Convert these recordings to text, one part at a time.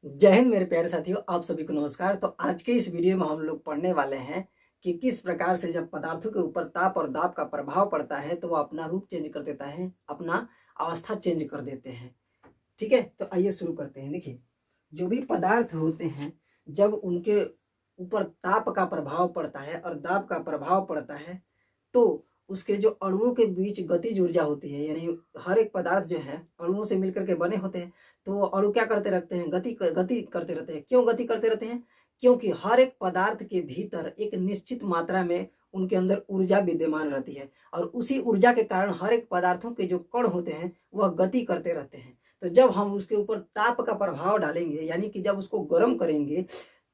जय हिंद मेरे प्यारे साथियों, आप सभी को नमस्कार। तो आज के इस वीडियो में हम लोग पढ़ने वाले हैं कि किस प्रकार से जब पदार्थों के ऊपर ताप और दाब का प्रभाव पड़ता है तो वह अपना रूप चेंज कर देता है, अपना अवस्था चेंज कर देते हैं। ठीक है, तो आइए शुरू करते हैं। देखिए, जो भी पदार्थ होते हैं जब उनके ऊपर ताप का प्रभाव पड़ता है और दाब का प्रभाव पड़ता है तो उसके जो अणुओं के बीच गतिज ऊर्जा होती है, यानी हर एक पदार्थ जो है अणुओं से मिलकर के बने होते हैं। तो वो अणु क्या करते रहते हैं? गति करते रहते हैं। क्यों गति करते रहते हैं? क्योंकि हर एक पदार्थ के भीतर एक निश्चित मात्रा में उनके अंदर ऊर्जा विद्यमान रहती है और उसी ऊर्जा के कारण हर एक पदार्थों के जो कण होते हैं वह गति करते रहते हैं। तो जब हम उसके ऊपर ताप का प्रभाव डालेंगे, यानी कि जब उसको गर्म करेंगे,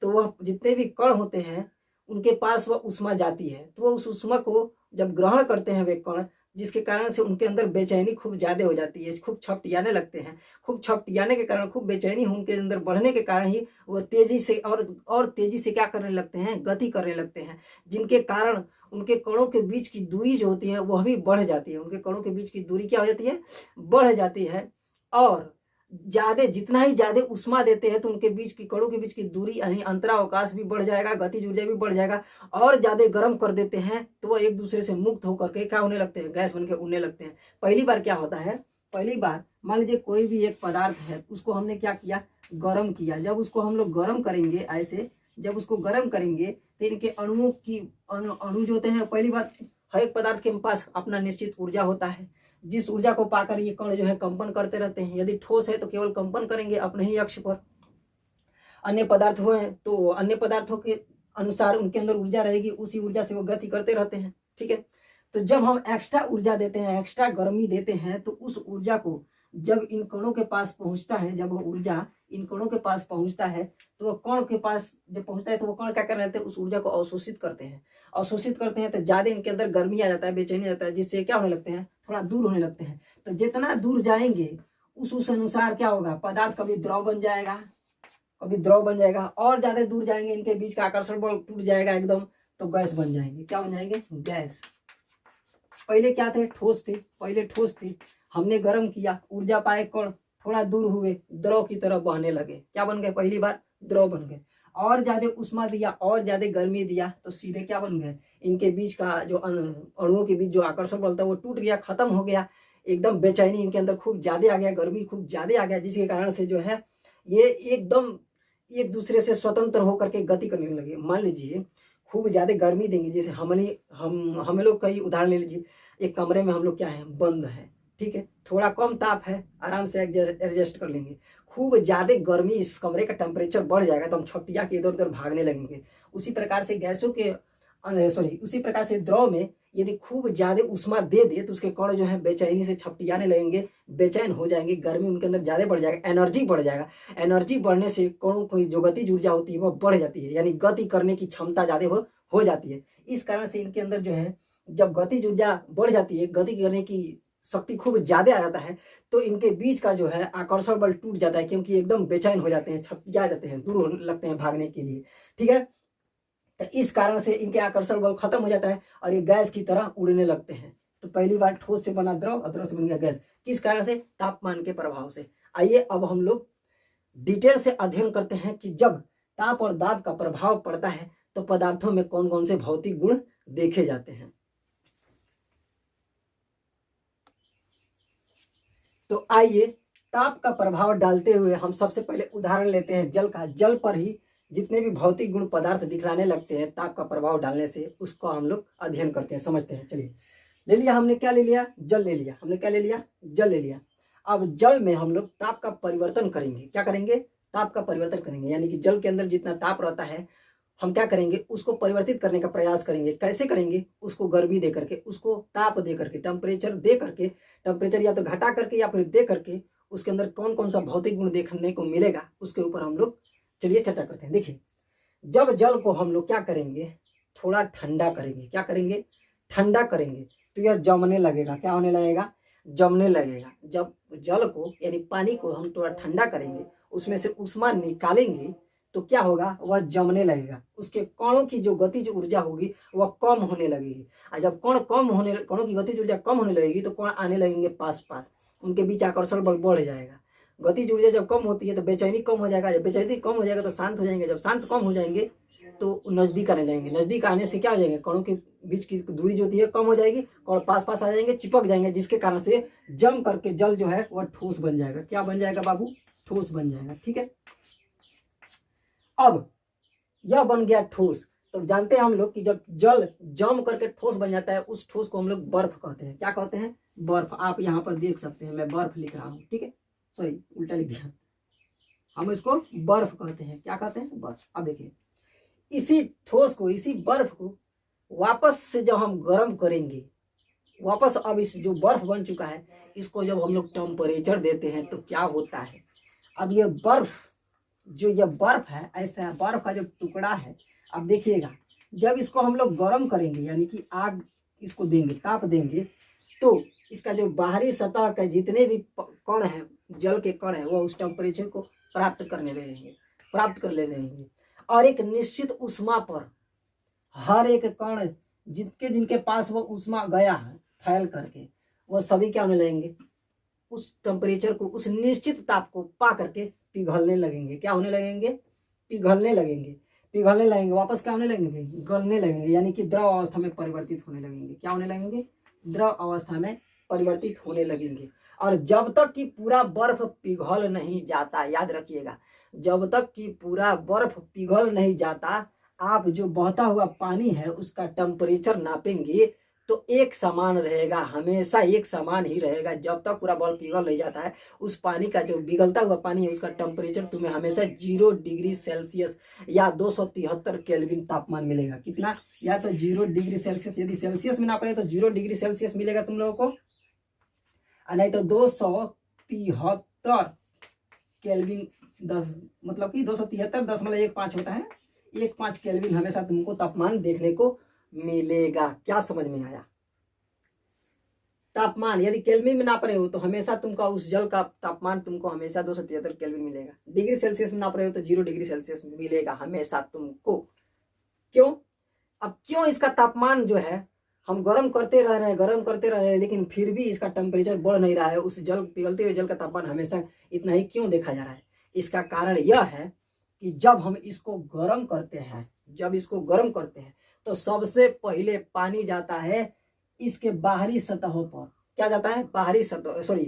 तो वह जितने भी कण होते हैं उनके पास वह ऊष्मा जाती है। तो वह उस ऊष्मा को जब ग्रहण करते हैं वे कण, जिसके कारण से उनके अंदर बेचैनी खूब ज़्यादा हो जाती है, खूब छपटियाने लगते हैं। खूब छपटियाने के कारण, खूब बेचैनी उनके अंदर बढ़ने के कारण ही वो तेजी से और तेजी से क्या करने लगते हैं? गति करने लगते हैं, जिनके कारण उनके कणों के बीच की दूरी जो होती है वह भी बढ़ जाती है। उनके कणों के बीच की दूरी क्या हो जाती है? बढ़ जाती है। और जितना ही ज्यादा उष्मा देते हैं तो उनके बीच की कणों के बीच की दूरी यानी अंतरावकाश भी बढ़ जाएगा, गतिज ऊर्जा भी बढ़ जाएगा। और ज्यादा गर्म कर देते हैं तो वह एक दूसरे से मुक्त होकर के क्या होने लगते हैं? गैस बन के उड़ने लगते हैं। पहली बार क्या होता है? पहली बार मान लीजिए कोई भी एक पदार्थ है, उसको हमने क्या किया? गर्म किया। जब उसको हम लोग गर्म करेंगे, ऐसे जब उसको गर्म करेंगे तो इनके अणुओं की अणु जो होते हैं, पहली बात, हर एक पदार्थ के पास अपना निश्चित ऊर्जा होता है, जिस ऊर्जा को पाकर ये कण जो है कंपन करते रहते हैं। यदि ठोस है तो केवल कंपन करेंगे अपने ही अक्ष पर। अन्य पदार्थ हुए तो अन्य पदार्थों के अनुसार उनके अंदर ऊर्जा रहेगी, उसी ऊर्जा से वो गति करते रहते हैं। ठीक है, तो जब हम एक्स्ट्रा ऊर्जा देते हैं, एक्स्ट्रा गर्मी देते हैं, तो उस ऊर्जा को जब इन कणों के पास पहुंचता है, जब वो ऊर्जा इन कणों के पास पहुंचता है, तो वह कण के पास जब पहुंचता है तो वो कण क्या कर रहे थे? उस ऊर्जा को अवशोषित करते हैं। अवशोषित करते हैं तो ज्यादा इनके अंदर गर्मी आ जाता है, बेचैनी आ जाता है, जिससे क्या होने लगते हैं? थोड़ा दूर होने लगते हैं। तो जितना दूर जाएंगे उस अनुसार क्या होगा? पदार्थ कभी द्रव बन जाएगा, कभी द्रव बन जाएगा। और ज्यादा दूर जाएंगे, इनके बीच का आकर्षण बल टूट जाएगा एकदम, तो गैस बन जाएंगे। क्या बन जाएंगे? गैस। पहले क्या थे? ठोस थे। पहले ठोस थे, हमने गर्म किया, ऊर्जा पाए, कण थोड़ा दूर हुए, द्रव की तरफ बहने लगे। क्या बन गए? पहली बार द्रव बन गए। और ज्यादा उष्मा दिया, और ज्यादा गर्मी दिया, तो सीधे क्या बन गए? इनके बीच का जो अणुओं के बीच जो आकर्षण बल था वो टूट गया, खत्म हो गया। एकदम बेचैनी इनके अंदर खूब ज्यादा आ गया, गर्मी खूब ज्यादा आ गया, जिसके कारण से जो है ये एकदम एक दूसरे से स्वतंत्र होकर के गति करने लगे। मान लीजिए खूब ज्यादा गर्मी देंगे, जैसे हम लोग कई उदाहरण ले लीजिए। एक कमरे में हम लोग क्या है? बंद है। ठीक है, थोड़ा कम ताप है, आराम से एडजस्ट कर लेंगे। खूब ज्यादा गर्मी, इस कमरे का टेम्परेचर बढ़ जाएगा तो हम छपटिया के इधर उधर भागने लगेंगे। उसी प्रकार से गैसों के उसी प्रकार से द्रव में यदि खूब ज्यादा उष्मा दे दे तो उसके कण जो है बेचैनी से छपटियाने लगेंगे, बेचैन हो जाएंगे, गर्मी उनके अंदर ज्यादा बढ़ जाएगा, एनर्जी बढ़ जाएगा। एनर्जी बढ़ने से कणों की जो गतिज ऊर्जा होती है वह बढ़ जाती है, यानी गति करने की क्षमता ज्यादा हो जाती है। इस कारण से इनके अंदर जो है जब गतिज ऊर्जा बढ़ जाती है, गति करने की शक्ति खूब ज्यादा आ जाता है, तो इनके बीच का जो है आकर्षण बल टूट जाता है, क्योंकि एकदम बेचैन हो जाते हैं, छपटिया जाते हैं, दूर होने लगते हैं भागने के लिए। ठीक है, तो इस कारण से इनके आकर्षण बल खत्म हो जाता है और ये गैस की तरह उड़ने लगते हैं। तो पहली बार ठोस से बना द्रव और द्रव से बन गया गैस। किस कारण से? तापमान के प्रभाव से। आइए अब हम लोग डिटेल से अध्ययन करते हैं कि जब ताप और दाब का प्रभाव पड़ता है तो पदार्थों में कौन कौन से भौतिक गुण देखे जाते हैं। तो आइए ताप का प्रभाव डालते हुए हम सबसे पहले उदाहरण लेते हैं जल का। जल पर ही जितने भी भौतिक गुण पदार्थ दिखलाने लगते हैं ताप का प्रभाव डालने से, उसको हम लोग अध्ययन करते हैं, समझते हैं। चलिए, ले लिया हमने, क्या ले लिया? जल ले लिया। हमने क्या ले लिया? जल ले लिया। अब जल में हम लोग ताप का परिवर्तन करेंगे। क्या करेंगे? ताप का परिवर्तन करेंगे, यानी कि जल के अंदर जितना ताप रहता है हम क्या करेंगे? उसको परिवर्तित करने का प्रयास करेंगे। कैसे करेंगे? उसको गर्मी दे करके, उसको ताप दे करके, टेम्परेचर दे करके, टेम्परेचर या तो घटा करके या फिर दे करके, उसके अंदर कौन कौन सा भौतिक गुण देखने को मिलेगा उसके ऊपर हम लोग चलिए चर्चा करते हैं। देखिए, जब जल को हम लोग क्या करेंगे? थोड़ा ठंडा करेंगे। क्या करेंगे? ठंडा करेंगे तो यह जमने लगेगा। क्या होने लगेगा? जमने लगेगा। जब जल को यानी पानी को हम थोड़ा ठंडा करेंगे, उसमें से उष्मा निकालेंगे, तो क्या होगा? वह जमने लगेगा। उसके कणों की जो गतिज ऊर्जा होगी वह कम होने लगेगी। और जब कणों की गतिज ऊर्जा कम होने लगेगी तो कण आने लगेंगे पास पास, उनके बीच आकर्षण बल बढ़ जाएगा। गतिज ऊर्जा जब कम होती है तो बेचैनी कम हो जाएगा, जब बेचैनी कम हो जाएगा तो शांत हो जाएंगे, जब शांत कम हो जाएंगे तो नजदीक आने लगेंगे, नजदीक आने से क्या हो जाएंगे, कणों के बीच की दूरी जो होती है कम हो जाएगी और पास पास आ जाएंगे, चिपक जाएंगे, जिसके कारण से जम करके जल जो है वह ठोस बन जाएगा। क्या बन जाएगा बाबू? ठोस बन जाएगा। ठीक है, अब यह बन गया ठोस। तो जानते हैं हम लोग कि जब जल जम करके ठोस बन जाता है उस ठोस को हम लोग बर्फ कहते हैं। क्या कहते हैं? बर्फ। आप यहाँ पर देख सकते हैं मैं बर्फ लिख रहा हूँ, ठीक है, सॉरी उल्टा लिख दिया, हम इसको बर्फ कहते हैं। क्या कहते हैं? बर्फ। अब देखिए, इसी ठोस को, इसी बर्फ को वापस से जब हम गर्म करेंगे, वापस अब इस जो बर्फ बन चुका है इसको जब हम लोग टेम्परेचर देते हैं तो क्या होता है, अब ये बर्फ, जो ये बर्फ है, ऐसा बर्फ का जो टुकड़ा है, अब देखिएगा जब इसको हम लोग गर्म करेंगे यानी कि आग इसको देंगे, ताप देंगे, तो इसका जो बाहरी सतह का जितने भी कण हैं, जल के कण हैं, वो उस टेम्परेचर को प्राप्त कर ले रहेंगे और एक निश्चित उष्मा पर हर एक कण जिनके पास वो उष्मा गया है फैल करके, वो सभी क्या होने लगेंगे, उस टेम्परेचर को, उस निश्चित ताप को पा करके पिघलने लगेंगे। क्या होने लगेंगे? पिघलने लगेंगे, वापस क्या होने लगेंगे? गलने लगेंगे, यानी कि द्रव अवस्था में परिवर्तित होने लगेंगे। क्या होने लगेंगे? द्रव अवस्था में परिवर्तित होने लगेंगे। और जब तक कि पूरा बर्फ पिघल नहीं जाता, याद रखिएगा, जब तक कि पूरा बर्फ पिघल नहीं जाता, आप जो बहता हुआ पानी है उसका टेम्परेचर नापेंगे तो एक समान रहेगा, हमेशा एक समान ही रहेगा। जब तक पूरा बर्फ पिघल नहीं जाता है, उस पानी का जो पिघलता हुआ पानी है उसका टेम्परेचर तुम्हें हमेशा 0 डिग्री सेल्सियस या 273 केल्विन तापमान मिलेगा। कितना? या तो 0 डिग्री सेल्सियस, यदि सेल्सियस में नाप रहे तो 0 डिग्री सेल्सियस मिलेगा तुम लोगों को, नहीं तो 273 केल्विन, 10 मतलब कि 273.15 होता है, 1.5 केल्विन हमेशा तुमको तापमान देखने को मिलेगा। क्या समझ में आया? तापमान यदि केल्विन में नाप रहे हो तो हमेशा तुमका उस जल का तापमान तुमको हमेशा 273 केल्विन मिलेगा। डिग्री सेल्सियस में नाप रहे हो तो 0 डिग्री सेल्सियस मिलेगा हमेशा तुमको। क्यों? अब क्यों इसका तापमान जो है हम गर्म करते रह रहे हैं लेकिन फिर भी इसका टेम्परेचर बढ़ नहीं रहा है, उस जल पिघलते हुए जल का तापमान हमेशा इतना ही क्यों देखा जा रहा है? इसका कारण यह है कि जब हम इसको गर्म करते हैं, तो सबसे पहले पानी जाता है इसके बाहरी सतहों पर। क्या जाता है? बाहरी सतह, सॉरी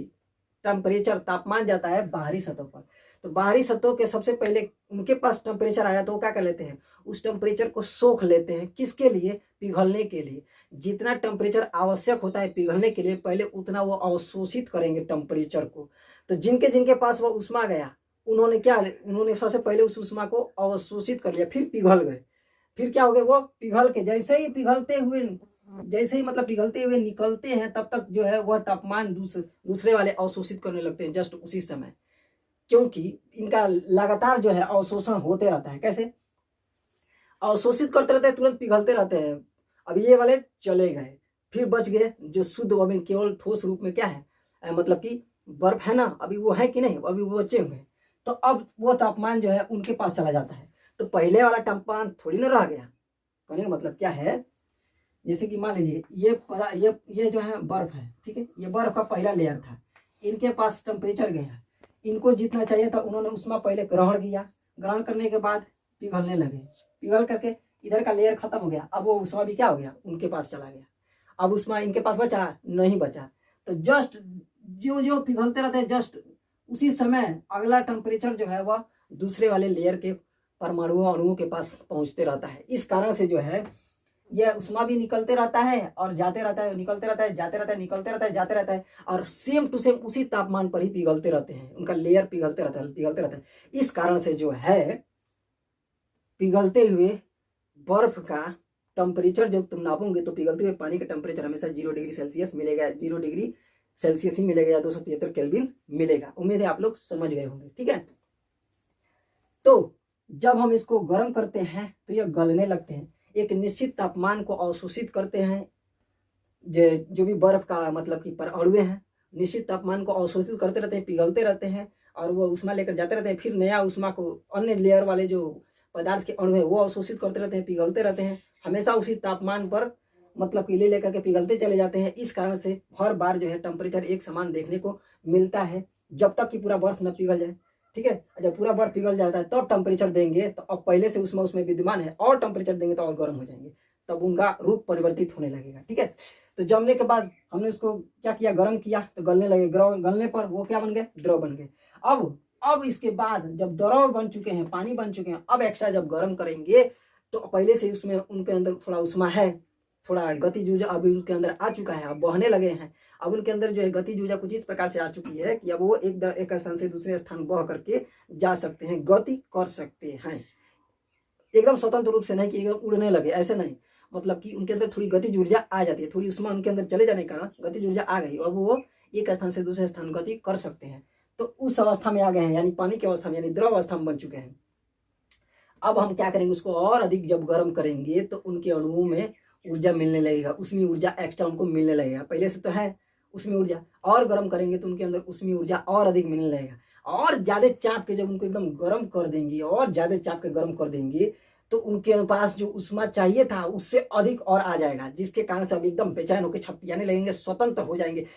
टेम्परेचर, तापमान जाता है बाहरी सतह पर। तो बाहरी सतहों के सबसे पहले उनके पास टेम्परेचर आया तो वो क्या कर लेते हैं, उस टेम्परेचर को सोख लेते हैं। किसके लिए? पिघलने के लिए। जितना टेम्परेचर आवश्यक होता है पिघलने के लिए, पहले उतना वो अवशोषित करेंगे टेम्परेचर को। तो जिनके पास वो उष्मा गया उन्होंने सबसे पहले उस उष्मा को अवशोषित कर लिया, फिर पिघल गए। फिर क्या हो गया? वो पिघल के जैसे ही पिघलते हुए निकलते हैं, तब तक जो है वह तापमान दूसरे वाले अवशोषित करने लगते हैं जस्ट उसी समय, क्योंकि इनका लगातार जो है अवशोषण होते रहता है। कैसे? अवशोषित करते रहते हैं, तुरंत पिघलते रहते हैं। अब ये वाले चले गए, फिर बच गए जो शुद्ध अभी केवल ठोस रूप में क्या है, मतलब कि बर्फ है ना, अभी वो है कि नहीं, अभी वो बचे हुए हैं। तो अब वो तापमान जो है उनके पास चला जाता है, तो पहले वाला तापमान थोड़ी ना रह गया। कहने का मतलब क्या है, जैसे कि मान लीजिए ये जो है बर्फ है, ठीक है, ये बर्फ का पहला लेयर था, इनके पास टेम्परेचर गया, इनको जितना चाहिए था उन्होंने उष्मा पहले ग्रहण किया, ग्रहण करने के बाद पिघलने लगे, पिघल करके इधर का लेयर खत्म हो गया, अब वो उष्मा भी क्या हो गया, उनके पास चला गया। अब उष्मा इनके पास बचा नहीं बचा, तो जस्ट जो पिघलते रहते हैं जस्ट उसी समय अगला टेम्परेचर जो है वह दूसरे वाले लेयर के परमाणुओं अणुओं के पास पहुंचते रहता है। इस कारण से जो है यह उष्मा भी निकलते रहता है और जाते रहता है, निकलते रहता है, जाते रहता है, निकलते रहता है, जाते रहता है, और सेम टू सेम उसी तापमान पर ही पिघलते रहते हैं, उनका लेयर पिघलते रहता है। इस कारण से जो है पिघलते हुए बर्फ का टेम्परेचर जब तुम नापोगे तो पिघलते हुए पानी का टेम्परेचर हमेशा 0 डिग्री सेल्सियस मिलेगा, 0 डिग्री सेल्सियस ही मिलेगा या 273 केल्विन मिलेगा। उम्मीद है आप लोग समझ गए होंगे। ठीक है, तो जब हम इसको गर्म करते हैं तो यह गलने लगते हैं, एक निश्चित तापमान को अवशोषित करते हैं। जो भी बर्फ का मतलब कि अणु हैं निश्चित तापमान को अवशोषित करते रहते हैं, पिघलते रहते हैं और वो उष्मा लेकर जाते रहते हैं, फिर नया उष्मा को अन्य लेयर वाले जो पदार्थ के अणु है वो अवशोषित करते रहते हैं, पिघलते रहते हैं, हमेशा उसी तापमान पर मतलब कि ले लेकर के पिघलते चले जाते हैं। इस कारण से हर बार जो है टेम्परेचर एक समान देखने को मिलता है। जब तक कि पूरा बर्फ न पिघल जाए। ठीक है, जब पूरा बर्फ पिघल जाता है तब टेम्परेचर देंगे, तो अब पहले से उसमें विद्यमान है, और टेम्परेचर देंगे तो और गर्म हो जाएंगे, तब उनका रूप परिवर्तित होने लगेगा। ठीक है, तो जमने के बाद हमने उसको क्या किया, गर्म किया, तो गलने लगे। गलने पर वो क्या बन गए, द्रव बन गए। अब इसके बाद जब द्रव बन चुके हैं, पानी बन चुके हैं, अब एक्स्ट्रा जब गर्म करेंगे तो पहले से उसमें उनके अंदर थोड़ा उष्मा है, थोड़ा गतिज ऊर्जा अभी उसके अंदर आ चुका है, अब बहने लगे हैं। अब उनके अंदर जो है गतिज ऊर्जा कुछ इस प्रकार से आ चुकी है कि अब वो एक स्थान से दूसरे स्थान बह करके जा सकते हैं, गति कर सकते हैं। एकदम स्वतंत्र रूप से नहीं कि एकदम उड़ने लगे, ऐसे नहीं, मतलब कि उनके अंदर थोड़ी गतिज ऊर्जा आ जाती है, थोड़ी उष्मा उनके अंदर चले जाने के कारण गतिज ऊर्जा आ गई, अब वो एक स्थान से दूसरे स्थान गति कर सकते हैं। तो उस अवस्था में आ गए हैं, यानी पानी की अवस्था में, यानी द्रव अवस्था में बन चुके हैं। अब हम क्या करेंगे, उसको और अधिक जब गर्म करेंगे तो उनके अणुओं में ऊर्जा मिलने लगेगा, उसमें ऊर्जा एक्स्ट्रा उनको मिलने लगेगा, पहले से तो है उसमें ऊर्जा, और गर्म करेंगे तो उनके अंदर उसमें ऊर्जा और अधिक मिलने लगेगा। और ज्यादा चाप के जब उनको एकदम गर्म कर देंगे, और ज्यादा चाप के गर्म कर देंगे, तो उनके पास जो उष्मा चाहिए था उससे अधिक और आ जाएगा, जिसके कारण से अब एकदम बेचैन होकर छपटियाने लगेंगे, स्वतंत्र हो जाएंगे।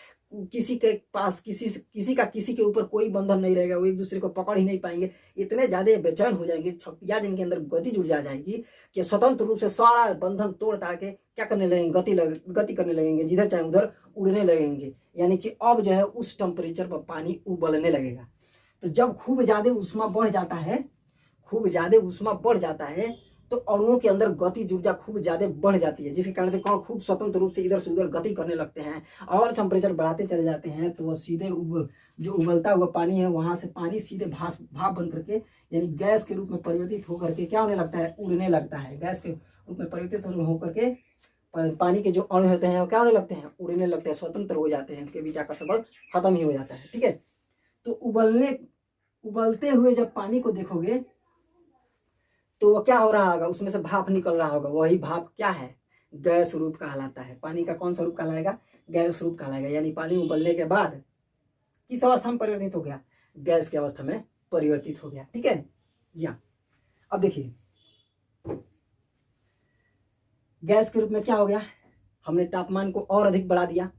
किसी के पास किसी का किसी के ऊपर कोई बंधन नहीं रहेगा, वो एक दूसरे को पकड़ ही नहीं पाएंगे, इतने ज्यादा बेचैन हो जाएंगे, छपटिया जिनके अंदर गतिज ऊर्जा आ जाएगी कि स्वतंत्र रूप से सारा बंधन तोड़ ताड़ के क्या करने लगेंगे, गति करने लगेंगे, जिधर चाहे उधर उड़ने लगेंगे। यानी कि अब जो है उस टेम्परेचर पर पानी उबलने लगेगा। तो जब खूब ज्यादा उष्मा बढ़ जाता है, खूब ज्यादा उष्मा बढ़ जाता है, तो अणुओं के अंदर गतिज ऊर्जा खूब ज्यादा बढ़ जाती है, जिसके कारण से कण खूब स्वतंत्र रूप से इधर से उधर गति करने लगते हैं, और टेम्परेचर बढ़ाते चले जाते हैं। तो वह सीधे जो उबलता हुआ पानी है, वहां से पानी सीधे भाप बन करके, यानी गैस के रूप में परिवर्तित होकर के क्या होने लगता है, उड़ने लगता है। गैस के रूप में परिवर्तित होकर के पानी के जो अणु होते हैं वो क्या होने लगते हैं, उड़ने लगते हैं, स्वतंत्र हो जाते हैं, उनके बीच आकर्षण बल खत्म ही हो जाता है। ठीक है, तो उबलते हुए जब पानी को देखोगे तो वो क्या हो रहा होगा, उसमें से भाप निकल रहा होगा, वही भाप क्या है, गैस रूप कहलाता है। पानी का कौन सा रूप कहलाएगा, गैस रूप कहलाएगा। यानी पानी उबलने के बाद किस अवस्था में परिवर्तित हो गया, गैस की अवस्था में परिवर्तित हो गया। ठीक है, या अब देखिए गैस के रूप में क्या हो गया, हमने तापमान को और अधिक बढ़ा दिया,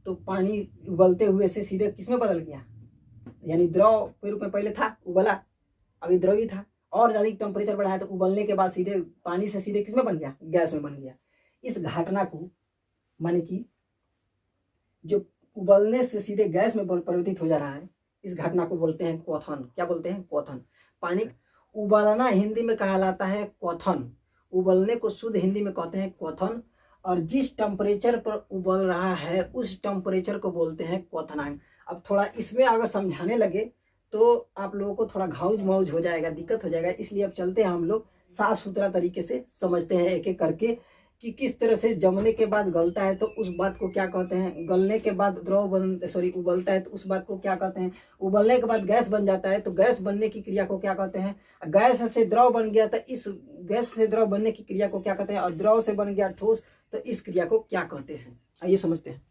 तो पानी उबलते हुए से सीधे किसमें बदल गया, यानी द्रव के रूप में पहले था, उबला, अभी द्रवी था, और ज्यादा टेम्परेचर बढ़ाया तो उबलने के बाद सीधे पानी से सीधे किसमें बन गया, गैस में बन गया। इस घटना को, माने कि जो उबलने से सीधे गैस में परिवर्तित हो जा रहा है, इस घटना को बोलते हैं क्वथन। क्या बोलते हैं, क्वथन। पानी उबलना हिंदी में कहलाता है क्वथन, उबलने को शुद्ध हिंदी में कहते हैं क्वथन। और जिस टेम्परेचर पर उबल रहा है उस टेम्परेचर को बोलते हैं क्वथनांक। अब थोड़ा इसमें अगर समझाने लगे तो आप लोगों को थोड़ा घाउज माउज हो जाएगा, दिक्कत हो जाएगा, इसलिए अब चलते हैं हम लोग साफ सुथरा तरीके से समझते हैं एक एक करके कि किस तरह से जमने के बाद गलता है तो उस बात को क्या कहते हैं, गलने के बाद उबलता है तो उस बात को क्या कहते हैं, उबलने के बाद गैस बन जाता है तो गैस बनने की क्रिया को क्या कहते हैं, गैस से द्रव बन गया तो इस गैस से द्रव बनने की क्रिया को क्या कहते हैं, और द्रव से बन गया ठोस तो इस क्रिया को क्या कहते हैं। आइए समझते हैं।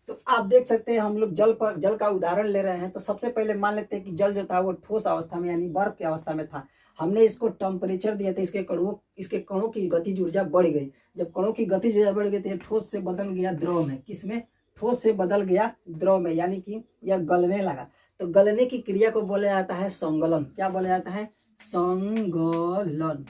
तो आप देख सकते हैं हम लोग जल का उदाहरण ले रहे हैं। तो सबसे पहले मान लेते हैं कि जल जो था वो ठोस अवस्था में यानी बर्फ की अवस्था में था, हमने इसको टेम्परेचर दिया था, इसके कणों की गतिज ऊर्जा बढ़ गई। जब कणों की गतिज ऊर्जा बढ़ गई तो ठोस से बदल गया द्रव में, किसमें, ठोस से बदल गया द्रव में, यानी कि यह गलने लगा। तो गलने की क्रिया को बोला जाता है संगलन। क्या बोला जाता है, संगलन,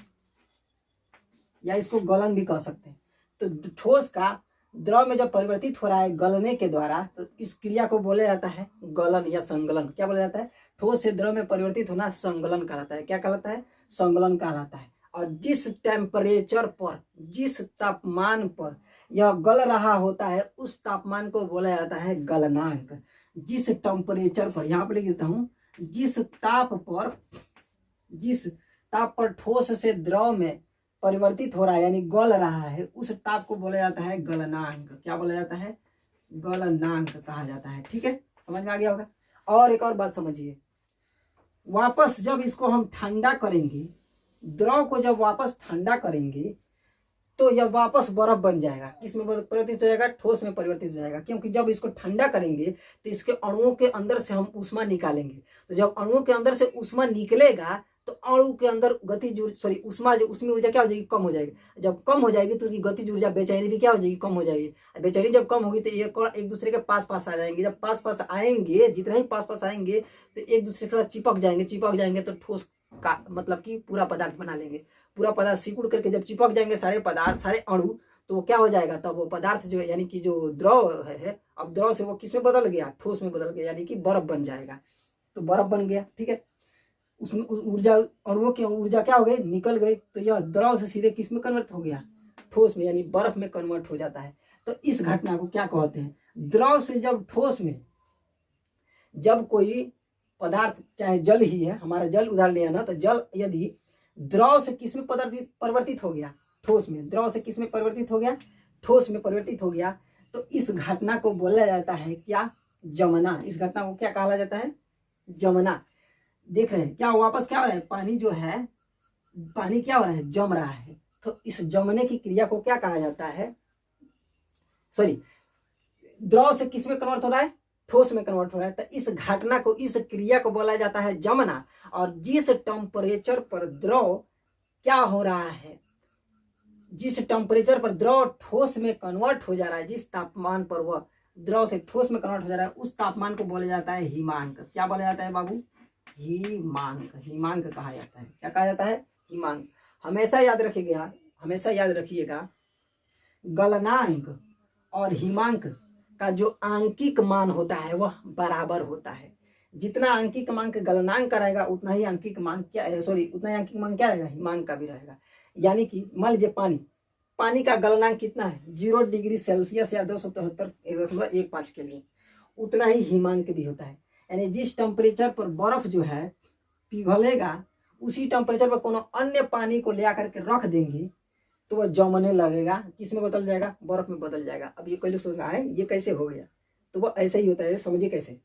या इसको गलन भी कह सकते हैं। तो ठोस का द्रव में जब परिवर्तित हो रहा है गलने के द्वारा तो इस क्रिया को बोला जाता है गलन या संगलन। क्या बोला जाता है, ठोस से द्रव में परिवर्तित होना संगलन कहलाता है। क्या कहलाता है, संगलन कहलाता है। और जिस टेम्परेचर पर, जिस तापमान पर यह गल रहा होता है उस तापमान को बोला जाता है गलनांक। जिस टेम्परेचर पर, यहाँ पर लिख देता हूं, जिस ताप पर ठोस से द्रव में परिवर्तित हो रहा है यानी गल रहा है उस ताप को बोला जाता है गलनांक। क्या बोला जाता है, गलनांक कहा जाता है। ठीक है, समझ में आ गया होगा। और एक और बात समझिए, वापस जब इसको हम ठंडा करेंगे, द्रव को जब वापस ठंडा करेंगे तो यह वापस बर्फ बन जाएगा। किसमें परिवर्तित हो जाएगा, ठोस में परिवर्तित हो जाएगा। क्योंकि जब इसको ठंडा करेंगे तो इसके अणुओं के अंदर से हम ऊष्मा निकालेंगे। तो जब अणुओं के अंदर से ऊष्मा निकलेगा तो अणु के अंदर गतिज सॉरी उष्मा जो उसमें ऊर्जा क्या हो जाएगी, कम हो जाएगी। जब कम हो जाएगी तो उसकी गतिज ऊर्जा बेचैनी भी क्या हो जाएगी, कम हो जाएगी। बेचैनी जब कम होगी तो एक दूसरे के पास पास आ जाएंगे। जब पास पास आएंगे, जितना ही पास पास आएंगे तो एक दूसरे के साथ चिपक जाएंगे तो ठोस का मतलब कि पूरा पदार्थ बना लेंगे। पूरा पदार्थ सिकुड़ करके जब चिपक जाएंगे सारे पदार्थ, सारे अणु, तो वो क्या हो जाएगा, तब वो पदार्थ जो है यानी कि जो द्रव है, अब द्रव से वो किस में बदल गया, ठोस में बदल गया, यानी कि बर्फ बन जाएगा। तो बर्फ बन गया, ठीक है। उसमें ऊर्जा, अणुओं की ऊर्जा क्या हो गई, निकल गई। तो यह द्रव से सीधे किस में कन्वर्ट हो गया, ठोस में, यानी बर्फ में कन्वर्ट हो जाता है। तो इस घटना को क्या कहते हैं, द्रव से जब ठोस में, जब कोई पदार्थ चाहे जल ही है, हमारा जल उदाहरण लिया ना, तो जल यदि द्रव से किस में परिवर्तित हो गया, ठोस में, द्रव से किस में परिवर्तित हो गया, ठोस में परिवर्तित हो गया, तो इस घटना को बोला जाता है क्या, जमना। इस घटना को क्या कहा जाता है, जमना। देख रहे हैं क्या वापस क्या हो रहा है, पानी जो है, पानी क्या हो रहा है, जम रहा है। तो इस जमने की क्रिया को क्या कहा जाता है, सॉरी, द्रव से किस में कन्वर्ट हो रहा है, ठोस में कन्वर्ट हो रहा है। तो इस घटना को, इस क्रिया को बोला जाता है जमना। और जिस टेम्परेचर पर द्रव क्या हो रहा है, जिस टेम्परेचर पर द्रव ठोस में कन्वर्ट हो जा रहा है, जिस तापमान पर वह द्रव से ठोस में कन्वर्ट हो जा रहा है, उस तापमान को बोला जाता है हिमांक। क्या बोला जाता है बाबू, हिमांक। हिमांक कहा जाता है। क्या कहा जाता है, हिमांक। हमेशा याद रखिएगा, हमेशा याद रखिएगा, गलनांक और हिमांक का जो आंकिक मान होता है वह बराबर होता है। जितना आंकिक मान गलनांक का रहेगा उतना ही आंकिक मान क्या है, सॉरी, उतना ही आंकिक मान क्या रहेगा, हिमांक का भी रहेगा। यानी कि मान लीजिए पानी का गलनांक कितना है, 0 डिग्री सेल्सियस या 273.15 केल्विन, उतना ही हिमांक भी होता है। यानी जिस टेम्परेचर पर बर्फ जो है पिघलेगा, उसी टेम्परेचर पर कोनो अन्य पानी को ले आकर के रख देंगे तो वह जमने लगेगा, किस में बदल जाएगा, बर्फ में बदल जाएगा। अब ये कोई लोग सोच रहा है ये कैसे हो गया, तो वह ऐसे ही होता है, समझिए कैसे।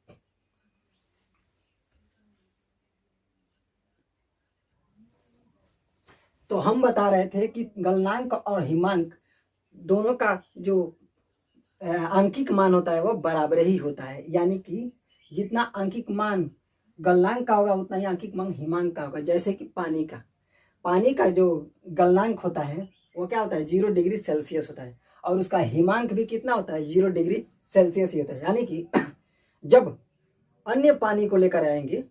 तो हम बता रहे थे कि गलनांक और हिमांक दोनों का जो आंकिक मान होता है वह बराबर ही होता है। यानी कि जितना आंकिक मान गलनांक का होगा उतना ही आंकिक मान हिमांक का होगा। जैसे कि पानी का जो गलनांक होता है वो क्या होता है, 0 डिग्री सेल्सियस होता है, और उसका हिमांक भी कितना होता है, 0 डिग्री सेल्सियस ही होता है। यानी कि जब अन्य पानी को लेकर आएंगे,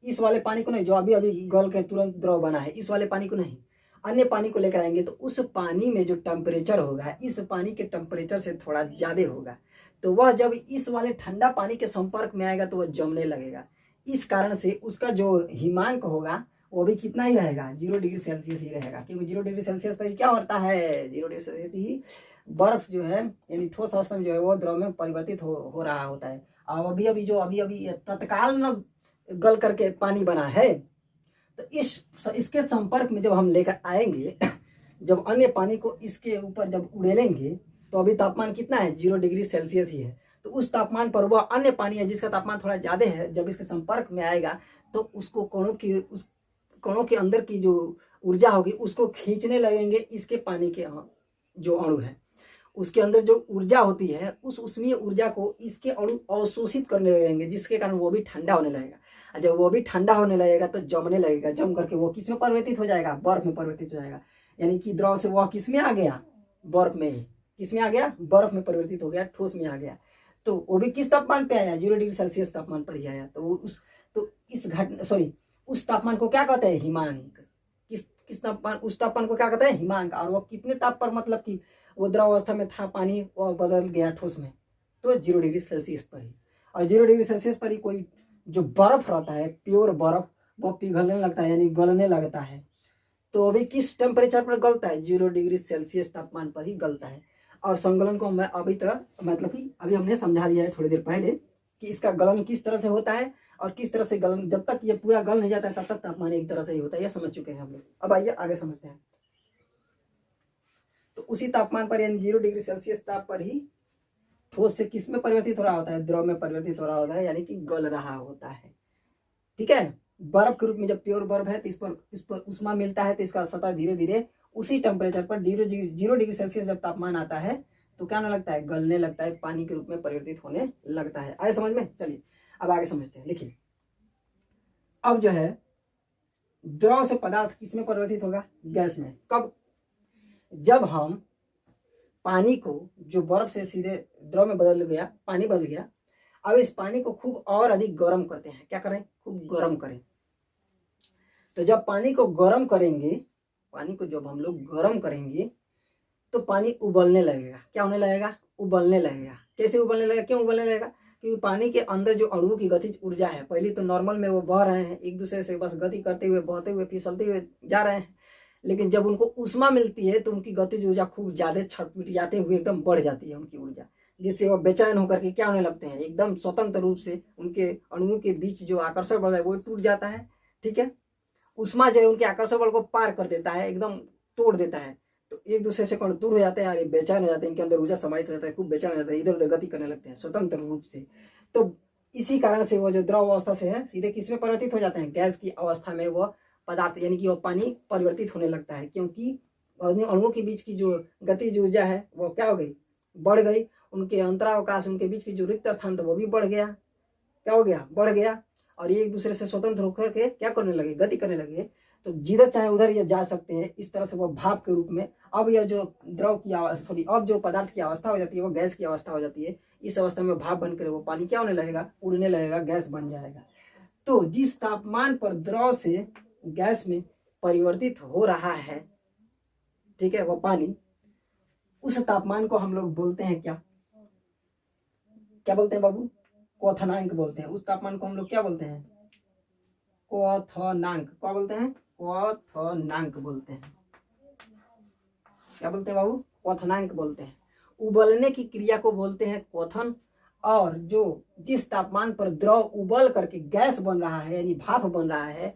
इस वाले पानी को नहीं, जो अभी अभी गल के तुरंत द्रव बना है, इस वाले पानी को नहीं, अन्य पानी को लेकर आएंगे, तो उस पानी में जो टेम्परेचर होगा इस पानी के टेम्परेचर से थोड़ा ज़्यादा होगा। तो वह जब इस वाले ठंडा पानी के संपर्क में आएगा तो वह जमने लगेगा। इस कारण से उसका जो हिमांक होगा वो भी कितना ही रहेगा, 0 डिग्री सेल्सियस ही रहेगा। क्योंकि 0 डिग्री सेल्सियस पर क्या होता है, 0 डिग्री सेल्सियस ही बर्फ जो है यानी ठोस अवस्था में जो है वो द्रव में परिवर्तित हो रहा होता है। और अभी अभी तत्काल न गल करके पानी बना है, तो इसके संपर्क में जब हम लेकर आएंगे, जब अन्य पानी को इसके ऊपर जब उड़ेलेंगे, तो अभी तापमान कितना है, 0 डिग्री सेल्सियस ही है। तो उस तापमान पर वह अन्य पानी है जिसका तापमान थोड़ा ज़्यादा है, जब इसके संपर्क में आएगा तो उसको कणों के अंदर की जो ऊर्जा होगी उसको खींचने लगेंगे इसके पानी के जो अणु है, उसके अंदर जो ऊर्जा होती है उस उष्मीय ऊर्जा को इसके अणु अवशोषित करने लगेंगे, जिसके कारण वो भी ठंडा होने लगेगा। जब वो भी ठंडा होने लगेगा तो जमने लगेगा, जम करके वो किस में परिवर्तित हो जाएगा, बर्फ में परिवर्तित हो जाएगा। यानी कि द्रव से वह किस में आ गया, बर्फ में ही, किस में आ गया, बर्फ में परिवर्तित हो गया, ठोस में आ गया। तो वो भी किस तापमान पे आया, 0 डिग्री सेल्सियस तापमान पर ही आया। तो इस घटना सॉरी उस तापमान को क्या कहते हैं, हिमांक। किस तापमान, उस तापमान को क्या कहते हैं, हिमांक। और वो कितने ताप पर, मतलब कि वो द्रव अवस्था में था पानी, वो बदल गया ठोस में, तो 0 डिग्री सेल्सियस पर ही। और 0 डिग्री सेल्सियस पर ही कोई जो बर्फ रहता है, प्योर बर्फ, वो पिघलने लगता है यानी गलने लगता है। तो अभी किस टेम्परेचर पर गलता है, 0 डिग्री सेल्सियस तापमान पर ही गलता है। और संगलन को मैं अभी तक मतलब कि अभी हमने समझा दिया है थोड़ी देर पहले कि इसका गलन किस तरह से होता है और किस तरह से गलन, जब तक ये पूरा गल नहीं जाता है तब तक तापमान एक तरह से ही होता है। ये समझ चुके हैं हम लोग। अब आइए आगे समझते हैं। तो उसी तापमान पर यानी 0 डिग्री सेल्सियस ताप पर ही ठोस से किस में परिवर्तित हो रहा होता है, द्रव में परिवर्तित हो रहा होता है, यानी कि गल रहा होता है। ठीक है, बर्फ के रूप में जब प्योर बर्फ है तो इस पर उष्मा मिलता है, तो इसका सतह धीरे धीरे उसी टेम्परेचर पर 0 डिग्री सेल्सियस जब तापमान आता है तो क्या होने लगता है, गलने लगता है, पानी के रूप में परिवर्तित होने लगता है। आए समझ में। चलिए अब आगे समझते हैं। देखिए अब जो है द्रव से पदार्थ किस में परिवर्तित होगा? गैस में। कब? जब हम पानी को जो बर्फ से सीधे द्रव में बदल गया, पानी बदल गया, अब इस पानी को खूब और अधिक गर्म करते हैं। क्या करें? खूब गर्म करें। तो जब पानी को गर्म करेंगे, पानी को जब हम लोग गर्म करेंगे तो पानी उबलने लगेगा। क्या होने लगेगा? उबलने लगेगा। कैसे उबलने लगेगा? क्यों उबलने लगेगा? क्योंकि पानी के अंदर जो अणुओं की गतिज ऊर्जा है, पहले तो नॉर्मल में वो बह रहे हैं, एक दूसरे से बस गति करते हुए, बहते हुए, फिसलते हुए जा रहे हैं, लेकिन जब उनको ऊष्मा मिलती है तो उनकी गतिज ऊर्जा खूब ज्यादा छटपटाते हुए एकदम बढ़ जाती है उनकी ऊर्जा, जिससे वो बेचैन होकर के क्या होने लगते हैं, एकदम स्वतंत्र रूप से उनके अणुओं के बीच जो आकर्षण बल है वो टूट जाता है। ठीक है, ऊष्मा जो है उनके आकर्षण बल को पार कर देता है, एकदम तोड़ देता है, तो एक दूसरे से कण दूर हो जाते हैं और ये बेचैन हो जाते हैं, इनके अंदर ऊर्जा समाहित हो जाता है, खूब बेचैन हो जाता है, इधर उधर गति करने लगते हैं स्वतंत्र रूप से। तो इसी कारण से वो जो द्रव अवस्था से है सीधे किस में परिवर्तित हो जाते हैं? गैस की अवस्था में वो पदार्थ यानी कि वो पानी परिवर्तित होने लगता है, क्योंकि अणुओं के बीच की जो गतिज ऊर्जा है वो क्या हो गई? बढ़ गई। उनके अंतरावकाश, उनके बीच की जो रिक्त स्थान था वो भी बढ़ गया। क्या हो गया? बढ़ गया। और ये एक दूसरे से स्वतंत्र होकर के क्या करने लगे? गति करने लगे। तो जिधर चाहे उधर ये जा सकते हैं। इस तरह से वो भाप के रूप में, अब यह जो द्रव की अब जो पदार्थ की अवस्था हो जाती है वो गैस की अवस्था हो जाती है। इस अवस्था में भाप बनकर वो पानी क्या होने लगेगा? उड़ने लगेगा, गैस बन जाएगा। तो जिस तापमान पर द्रव से गैस में परिवर्तित हो रहा है, ठीक है, वो पानी, उस तापमान को हम लोग बोलते हैं क्या? क्या बोलते हैं बाबू? क्वथनांक बोलते हैं। उस तापमान को हम लोग क्या बोलते हैं? क्वथनांक। क्या बोलते हैं? क्वथनांक बोलते हैं। क्या बोलते हैं बाबू? क्वथनांक बोलते हैं। उबलने की क्रिया को बोलते हैं क्वथन, और जो जिस तापमान पर द्रव उबल करके गैस बन रहा है यानी भाप बन रहा है,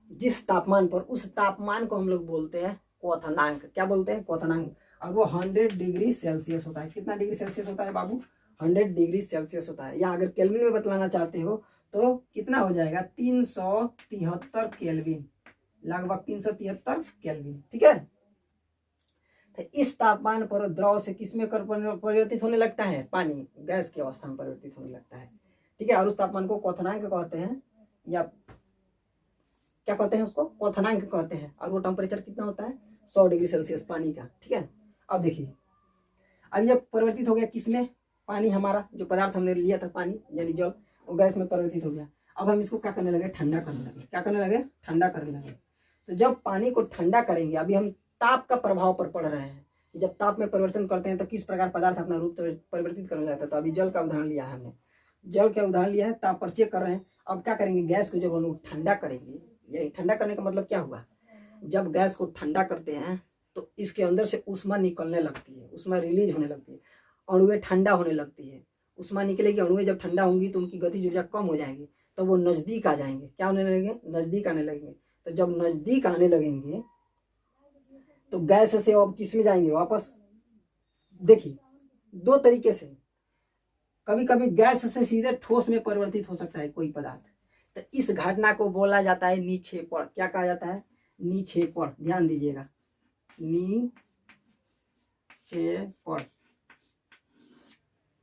जिस तापमान पर, उस तापमान को हम लोग बोलते हैं क्वथनांक। क्या बोलते हैं? क्वथनांक। और वो 100 डिग्री सेल्सियस होता है। कितना डिग्री सेल्सियस होता है बाबू? 100 डिग्री सेल्सियस होता है। या अगर केल्विन में बतलाना चाहते हो तो कितना हो जाएगा? 373 केल्विन, लगभग 373 केल्विन। ठीक है, तो इस तापमान पर द्रव से किसमें परिवर्तित होने लगता है? पानी गैस की अवस्था में परिवर्तित होने लगता है। ठीक है, और उस तापमान को क्वथनांक कहते हैं, या क्या कहते हैं? उसको क्वथनांक कहते हैं। और वो टेम्परेचर कितना होता है? 100 डिग्री सेल्सियस पानी का। ठीक है, अब देखिए, अब ये परिवर्तित हो गया किसमें? पानी, हमारा जो पदार्थ हमने लिया था पानी यानी जल, वो गैस में परिवर्तित हो गया। अब हम इसको क्या करने लगे? ठंडा करने लगे। क्या करने लगे? ठंडा करने लगे। तो जब पानी को ठंडा करेंगे, अभी हम ताप का प्रभाव पर पड़ रहे हैं, जब ताप में परिवर्तन करते हैं तो किस प्रकार पदार्थ अपना रूप परिवर्तित करने लगता है। तो अभी जल का उदाहरण लिया है हमने, जल का उदाहरण लिया है, ताप पर चेक कर रहे हैं। अब क्या करेंगे? गैस को जब हम लोग ठंडा करेंगे, यही ठंडा करने का मतलब क्या हुआ? जब गैस को ठंडा करते हैं तो इसके अंदर से ऊष्मा निकलने लगती है, ऊष्मा रिलीज होने लगती है, अणुएं ठंडा होने लगती है। ऊष्मा निकलेगी, अणुएं जब ठंडा होंगी तो उनकी गतिज ऊर्जा कम हो जाएगी, तो वो नजदीक आ जाएंगे। क्या होने लगेंगे? नजदीक आने लगेंगे। तो जब नजदीक आने लगेंगे तो गैस से अब किस में जाएंगे? वापस। देखिए, दो तरीके से, कभी कभी गैस से सीधे ठोस में परिवर्तित हो सकता है कोई पदार्थ, तो इस घटना को बोला जाता है निक्षेपण। क्या कहा जाता है? निक्षेपण। ध्यान दीजिएगा, निक्षेपण,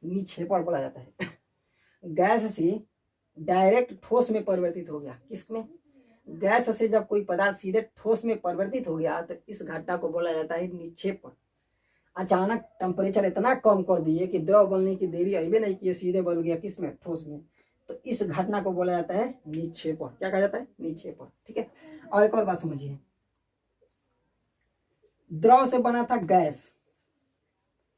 निक्षेपण बोला जाता है। गैस से डायरेक्ट ठोस में परिवर्तित हो गया। किसमें? गैस से जब कोई पदार्थ सीधे ठोस में परिवर्तित हो गया तो इस घटना को बोला जाता है निक्षेपण। अचानक टेम्परेचर इतना कम कर दिए कि द्रव बनने की देरी अभी नहीं की, सीधे बदल गया किसमें? ठोस में। तो इस घटना को बोला जाता है निक्षेपण। क्या कहा जाता है? निक्षेपण। ठीक है, और एक और बात समझिए, द्रव से बना था गैस,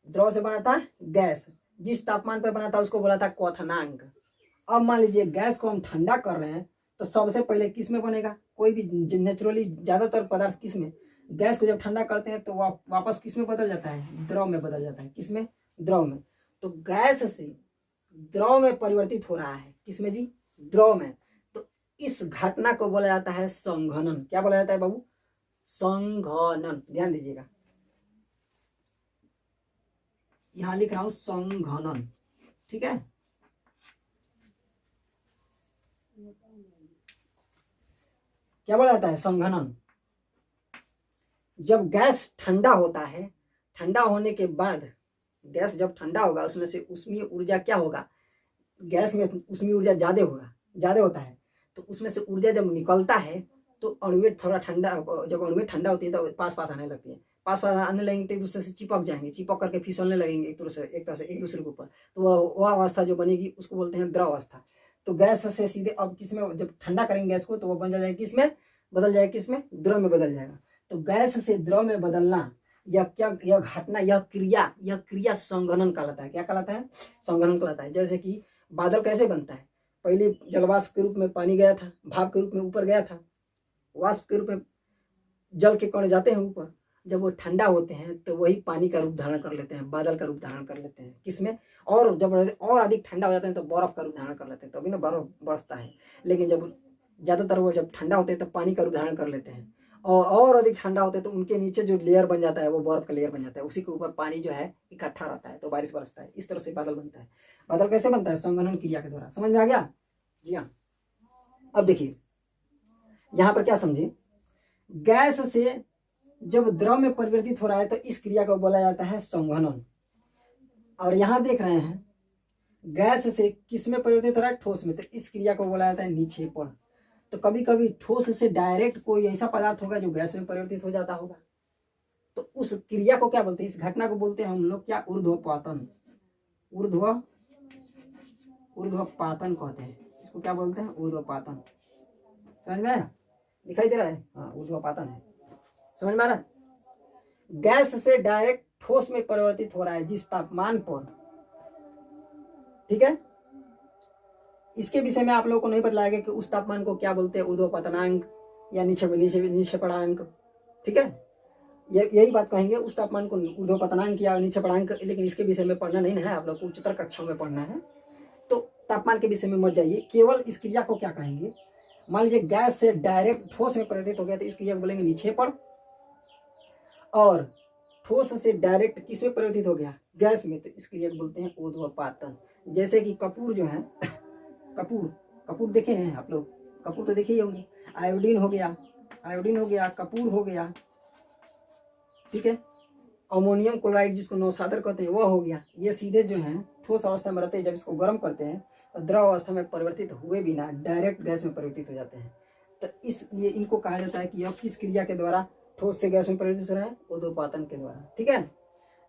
द्रव से बना था गैस, जिस तापमान पर बना था उसको बोला था क्वथनांक। अब मान लीजिए गैस को हम ठंडा कर रहे हैं तो सबसे पहले किस में बनेगा? कोई भी नेचुरली ज्यादातर पदार्थ किस में? गैस को जब ठंडा करते हैं तो वापस किस में बदल जाता है? द्रव में बदल जाता है। किस में? द्रव में। तो गैस से द्रव में परिवर्तित हो रहा है। किस में जी? द्रव में। तो इस घटना को बोला जाता है संघनन। क्या बोला जाता है बाबू? संघनन। ध्यान दीजिएगा, यहां लिख रहा हूं संघनन। ठीक है, क्या बोला जाता है? संघनन। जब गैस ठंडा होता है, ठंडा होने के बाद गैस जब ठंडा होगा उसमें से ऊष्मीय ऊर्जा क्या होगा? गैस में ऊष्मीय ऊर्जा ज्यादा होगा, ज्यादा होता है, तो उसमें से ऊर्जा जब निकलता है तो अणुएं थोड़ा ठंडा, जब अणुएं ठंडा होती है तो पास पास आने लगती है, पास पास आने लगेंगे तो एक दूसरे से चिपक जाएंगे, चिपक करके फिसलने लगेंगे एक तरह से एक दूसरे के ऊपर। तो वह अवस्था जो बनेगी उसको बोलते हैं द्रव अवस्था। तो गैस से सीधे अब किसमें, जब ठंडा करेंगे गैस को तो वो बन जाएगा किसमें, बदल जाएगा किसमें, द्रव में बदल जाएगा। तो गैस से द्रव में बदलना यह क्या, यह घटना, यह क्रिया संघनन कहलाता है। क्या कहलाता है? संघनन कहलाता है। जैसे कि बादल कैसे बनता है, पहले जलवाष्प के रूप में पानी गया था, भाप के रूप में ऊपर गया था, वाष्प के रूप में जल के कण जाते हैं ऊपर, जब वो ठंडा होते हैं तो वही पानी का रूप धारण कर लेते हैं, बादल का रूप धारण कर लेते हैं। किसमें? और जब और अधिक ठंडा हो जाते हैं तो बर्फ का रूप धारण कर लेते हैं, तभी ना बर्फ बरसता है। लेकिन जब ज़्यादातर वो जब ठंडा होते हैं तो पानी का रूप धारण कर लेते हैं, और अधिक ठंडा होते हैं तो उनके नीचे जो लेयर बन जाता है वो बर्फ का लेयर बन जाता है, उसी के ऊपर पानी जो है इकट्ठा रहता है तो बारिश बरसता है। इस तरह से बादल बनता है। बादल कैसे बनता है? संघनन क्रिया के द्वारा। समझ में आ गया? जी हाँ। अब देखिए यहाँ पर क्या समझे, गैस से जब द्रव में परिवर्तित हो रहा है तो इस क्रिया को बोला जाता है संघनन। और यहाँ देख रहे हैं गैस से किस में परिवर्तित हो रहा है? ठोस में, तो इस क्रिया को बोला जाता है निक्षेपण। तो कभी कभी ठोस से डायरेक्ट कोई ऐसा पदार्थ होगा जो गैस में परिवर्तित हो जाता होगा, तो उस क्रिया को क्या बोलते हैं? इस घटना को बोलते हैं हम लोग क्या? ऊर्ध्वपातन। ऊर्ध्वपातन कहते हैं इसको। क्या बोलते हैं? ऊर्ध्वपातन। समझ में आया? दिखाई दे रहा है? हाँ, ऊर्ध्वपातन है। समझ में आ रहा है? गैस से डायरेक्ट ठोस में परिवर्तित हो रहा है जिस तापमान पर, ठीक है, इसके विषय में आप लोगों को नहीं बताया गया कि उस तापमान को क्या बोलते हैं? ऊर्ध्वपतनांक या निक्षेपणांक। ठीक है, यही बात कहेंगे, उस तापमान को ऊर्ध्वपतनांक या निक्षेपणांक। लेकिन इसके विषय में पढ़ना नहीं है, आप लोग को उच्चतर कक्षाओं में पढ़ना है, तो तापमान के विषय में मत जाइए। केवल इस क्रिया को क्या कहेंगे? मान लीजिए गैस से डायरेक्ट ठोस में परिवर्तित हो गया तो इस क्रिया को बोलेंगे निक्षेपण, और ठोस से डायरेक्ट किस में परिवर्तित हो गया? गैस में, तो इस क्रिया को बोलते हैं ऊर्ध्वपातन। जैसे कि कपूर जो है, कपूर देखे हैं आप लोग? कपूर तो देखे ही होंगे। आयोडीन हो गया, कपूर हो गया, ठीक है, अमोनियम क्लोराइड जिसको नौसादर कहते हैं वो हो गया। ये सीधे जो है ठोस अवस्था में रहते हैं, जब इसको गर्म करते हैं तो द्रव अवस्था में परिवर्तित हुए बिना डायरेक्ट गैस में परिवर्तित हो जाते हैं। तो इसलिए इनको कहा जाता है कि यह किस क्रिया के द्वारा ठोस से गैस में परिवर्तित हो रहा है? ऊर्ध्वपातन के द्वारा। ठीक है,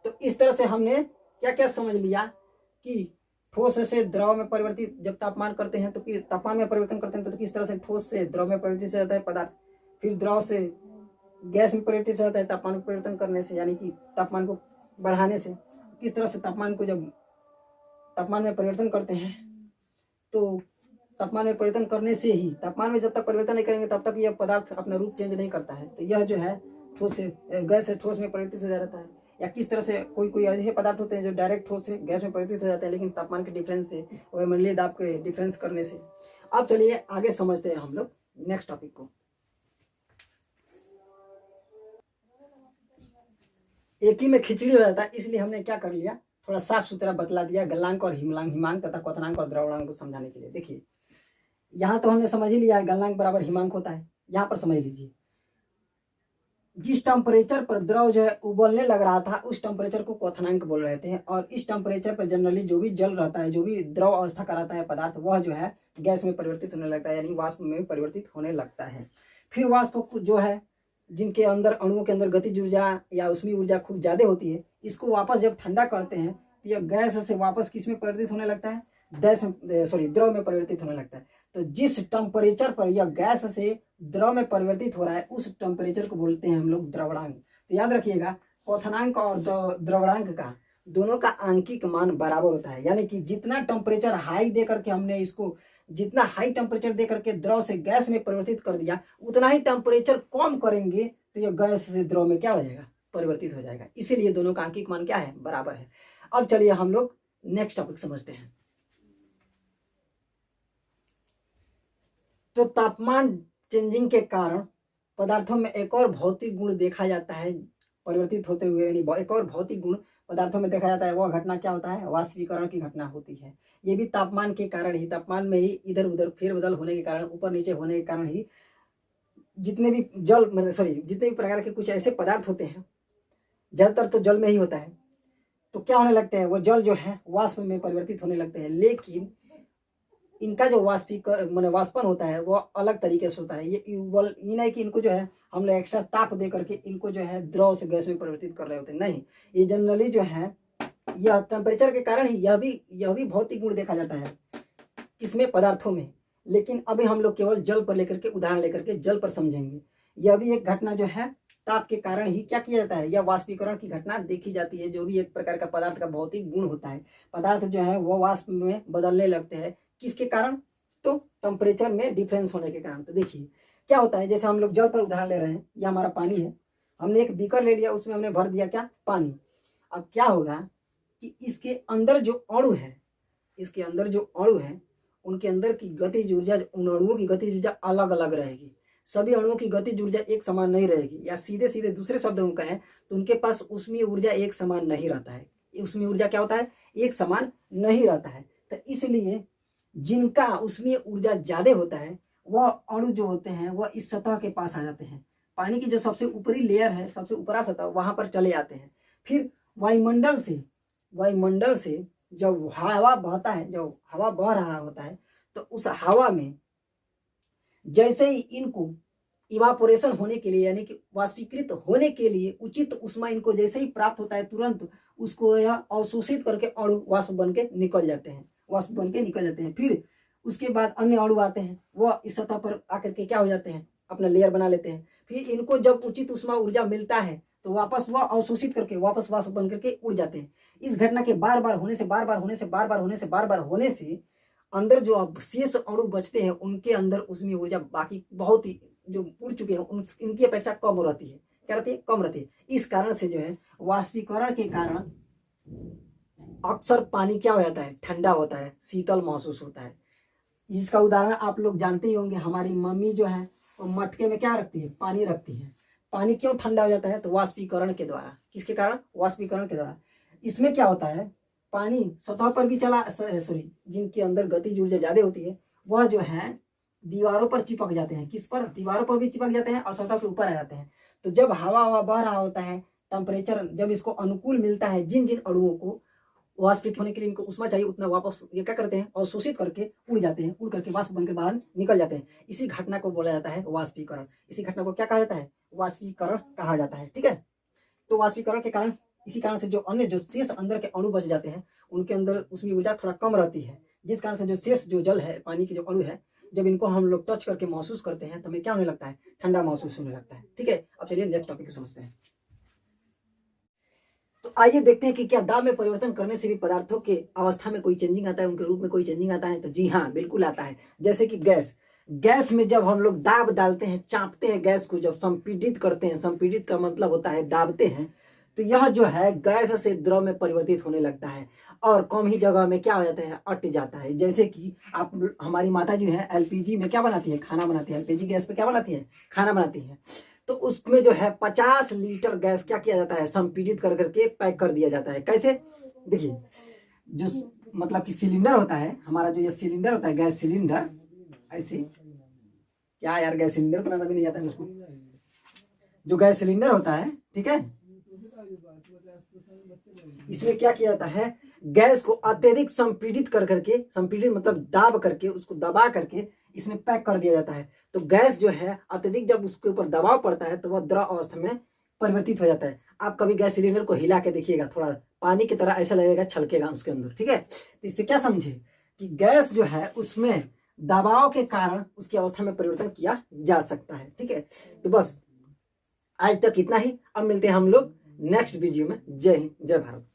तो इस तरह से हमने क्या क्या समझ लिया कि ठोस से द्रव में परिवर्तित जब तापमान करते हैं तो तापमान में परिवर्तन करते हैं तो किस तरह से ठोस से द्रव में परिवर्तित हो जाता है पदार्थ, फिर द्रव से गैस में परिवर्तित हो जाता है तापमान में परिवर्तन करने से, यानी कि तापमान को बढ़ाने से। किस तरह से तापमान को जब तापमान में परिवर्तन करते हैं तो तापमान में परिवर्तन करने से ही, तापमान में जब तक परिवर्तन नहीं करेंगे तब तक यह पदार्थ अपना रूप चेंज नहीं करता है। तो यह जो है ठोस से गैस से ठोस में परिवर्तित हो जाता है। या किस तरह से कोई ऐसे पदार्थ होते हैं जो डायरेक्ट ठोस से गैस में परिवर्तित हो जाते हैं, लेकिन तापमान के डिफरेंस से, वायुमंडलीय दाब के डिफरेंस करने से। अब चलिए आगे समझते हैं हम लोग नेक्स्ट टॉपिक को। एक ही में खिचड़ी हो जाता है, इसलिए हमने क्या कर लिया, थोड़ा साफ सुथरा बतला दिया गलनांक और हिमांक तथा क्वथनांक और द्रवणांक को समझाने के लिए। देखिए यहाँ तो हमने समझ ही लिया है गलनांक बराबर हिमांक होता है। यहाँ पर समझ लीजिए, जिस टेम्परेचर पर द्रव जो है उबलने लग रहा था उस टेम्परेचर को क्वथनांक बोल रहे थे, और इस टेम्परेचर पर जनरली जो भी जल रहता है, जो भी द्रव अवस्था का रहता है पदार्थ, वह जो है गैस में परिवर्तित होने लगता है, यानी वाष्प में परिवर्तित होने लगता है। फिर वाष्प जो है जिनके अंदर अणुओं के अंदर गतिज ऊर्जा या ऊष्मीय ऊर्जा खूब ज्यादा होती है, इसको वापस जब ठंडा करते हैं तो यह गैस से वापस किस में परिवर्तित होने लगता है? द्रव में परिवर्तित होने लगता है। तो जिस टेम्परेचर पर यह गैस से द्रव में परिवर्तित हो रहा है उस टेम्परेचर को बोलते हैं हम लोग द्रवणांक। तो याद रखिएगा, क्वथनांक और द्रवणांक का दोनों का आंकिक मान बराबर होता है, यानी कि जितना टेम्परेचर हाई दे करके हमने इसको, जितना हाई टेम्परेचर दे करके द्रव से गैस में परिवर्तित कर दिया, उतना ही टेम्परेचर कम करेंगे तो यह गैस से द्रव में क्या हो जाएगा? परिवर्तित हो जाएगा। इसीलिए दोनों का आंकिक मान क्या है? बराबर है। अब चलिए हम लोग नेक्स्ट टॉपिक समझते हैं। तो तापमान चेंजिंग के कारण पदार्थों में एक और भौतिक गुण देखा जाता है परिवर्तित होते हुए, यानी एक और भौतिक गुण पदार्थों में देखा जाता है। वह घटना क्या होता है? वाष्पीकरण की घटना होती है। ये भी तापमान के कारण ही, तापमान में ही इधर उधर फेरबदल होने के कारण, ऊपर नीचे होने के कारण ही जितने भी जितने भी प्रकार के कुछ ऐसे पदार्थ होते हैं, ज्यादातर तो जल में ही होता है, तो क्या होने लगते हैं? वो जल जो है वाष्प में परिवर्तित होने लगते हैं। लेकिन इनका जो माने वाष्पन होता है वो अलग तरीके से होता है। ये नहीं कि इनको जो है हम लोग एक्स्ट्रा ताप दे करके इनको जो है द्रव से गैस में परिवर्तित कर रहे होते हैं, नहीं। ये जनरली जो है यह टेम्परेचर के कारण ही यह भी भौतिक गुण देखा जाता है किसमें, पदार्थों में। लेकिन अभी हम लोग केवल जल पर लेकर के उदाहरण लेकर के जल पर समझेंगे। यह भी एक घटना जो है ताप के कारण ही क्या किया जाता है, यह वाष्पीकरण की घटना देखी जाती है। जो भी एक प्रकार का पदार्थ का भौतिक गुण होता है, पदार्थ जो है वो वाष्प में बदलने लगते हैं, किसके कारण, तो टेम्परेचर में डिफरेंस होने के कारण। तो देखिए क्या होता है, जैसे हम लोग जल पर उदाहरण ले रहे हैं, यह हमारा पानी है, हमने एक बीकर ले लिया, उसमें हमने भर दिया क्या, पानी। अब क्या होगा कि इसके अंदर जो अणु है, उनके अंदर की गतिज ऊर्जा, उन अणुओं की गतिज ऊर्जा अलग अलग रहेगी। सभी अणुओं की गतिज ऊर्जा एक समान नहीं रहेगी, या सीधे सीधे दूसरे शब्दों में कहें तो उनके पास ऊष्मीय ऊर्जा एक समान नहीं रहता है। ऊष्मीय ऊर्जा क्या होता है, एक समान नहीं रहता है। तो इसलिए जिनका ऊष्मीय ऊर्जा ज्यादा होता है वह अणु जो होते हैं वह इस सतह के पास आ जाते हैं। पानी की जो सबसे ऊपरी लेयर है, सबसे ऊपरा सतह, वहां पर चले जाते हैं। फिर वायुमंडल से जब हवा बहता है, जब हवा बह रहा होता है, तो उस हवा में जैसे ही इनको इवापोरेशन होने के लिए, यानी कि वाष्पीकृत होने के लिए उचित उष्मा इनको जैसे ही प्राप्त होता है, तुरंत उसको यह अवशोषित करके अणु वाष्प बन के निकल जाते हैं। फिर उसके बाद अन्य अणु आते हैं, वह इस सतह पर आकर के क्या हो जाते हैं, अपना लेयर बना लेते हैं। फिर इनको जब उचित उष्मा ऊर्जा मिलता है तो वापस वह अवशोषित करके वापस वाष्प बन करके उड़ जाते हैं। इस घटना के बार बार होने से अंदर जो अब शेष अणु बचते हैं, उनके अंदर उसमें ऊर्जा बाकी बहुत ही जो उड़ चुके हैं इनकी अपेक्षा कम रहती है। क्या रहती है, कम रहती है। इस कारण से जो है वाष्पीकरण के कारण अक्सर पानी क्या हो जाता है, ठंडा होता है, शीतल महसूस होता है। जिसका उदाहरण आप लोग जानते ही होंगे, हमारी मम्मी जो है वो मटके में क्या रखती है, पानी रखती है। पानी क्यों ठंडा हो जाता है, तो वाष्पीकरण के द्वारा। किसके कारण, वाष्पीकरण के द्वारा। इसमें क्या होता है, पानी सतह पर भी जिनके अंदर गतिज ऊर्जा ज्यादा होती है वह जो है दीवारों पर चिपक जाते हैं। किस पर, दीवारों पर भी चिपक जाते हैं और सतह के ऊपर आ जाते हैं। तो जब हवा बह रहा होता है, टेम्परेचर जब इसको अनुकूल मिलता है, जिन जिन अणुओं को वाष्पित होने के लिए इनको उष्मा चाहिए, उतना वापस ये क्या करते हैं, अवशोषित करके उड़ जाते हैं, उड़ करके वाष्प बनकर बाहर निकल जाते हैं। इसी घटना को बोला जाता है वाष्पीकरण। इसी घटना को क्या कहा जाता है, वाष्पीकरण कहा जाता है। ठीक है, तो वाष्पीकरण के कारण, इसी कारण से जो शेष अंदर के अणु बच जाते हैं, उनके अंदर उसमें ऊर्जा थोड़ा कम रहती है। जिस कारण से जो शेष जो जल है, पानी के जो अणु है, जब इनको हम लोग टच करके महसूस करते हैं तो हमें क्या होने लगता है, ठंडा महसूस होने लगता है। ठीक है, अब चलिए नेक्स्ट टॉपिक को समझते हैं। तो आइए देखते हैं कि क्या दाब में परिवर्तन करने से भी पदार्थों के अवस्था में कोई चेंजिंग आता है, उनके रूप में कोई चेंजिंग आता है। तो जी हाँ, बिल्कुल आता है। जैसे कि गैस में जब हम लोग दाब डालते हैं, चापते हैं गैस को, जब संपीड़ित करते हैं, संपीड़ित का मतलब होता है दाबते हैं, तो यह जो है गैस से द्रव में परिवर्तित होने लगता है और कम ही जगह में क्या हो जाता है, अट जाता है। जैसे कि आप, हमारी माता जी है एलपीजी में क्या बनाती है, खाना बनाती है। एलपीजी गैस पे क्या बनाती है, खाना बनाती है। तो उसमें जो है 50 लीटर गैस क्या किया जाता है, संपीड़ित कर करके पैक कर दिया जाता है। कैसे, देखिए, जो मतलब कि सिलेंडर होता है हमारा, जो ये सिलेंडर होता है, गैस सिलेंडर, ऐसे क्या यार, गैस सिलेंडर बनाना भी नहीं आता है उसको। जो गैस सिलेंडर होता है, ठीक है, इसमें क्या किया जाता है, गैस को अत्यधिक संपीड़ित कर करके, संपीड़ित मतलब दाब करके, उसको दबा करके इसमें पैक कर दिया जाता है। तो गैस जो है अत्यधिक जब उसके ऊपर दबाव पड़ता है तो वह द्रव अवस्था में परिवर्तित हो जाता है। आप कभी गैस सिलेंडर को हिला के देखिएगा, थोड़ा पानी की तरह ऐसा लगेगा, छलकेगा उसके अंदर। ठीक है, तो इससे क्या समझे कि गैस जो है उसमें दबाव के कारण उसकी अवस्था में परिवर्तन किया जा सकता है। ठीक है, तो बस आज तक इतना ही। अब मिलते हैं हम लोग नेक्स्ट वीडियो में। जय हिंद, जय भारत।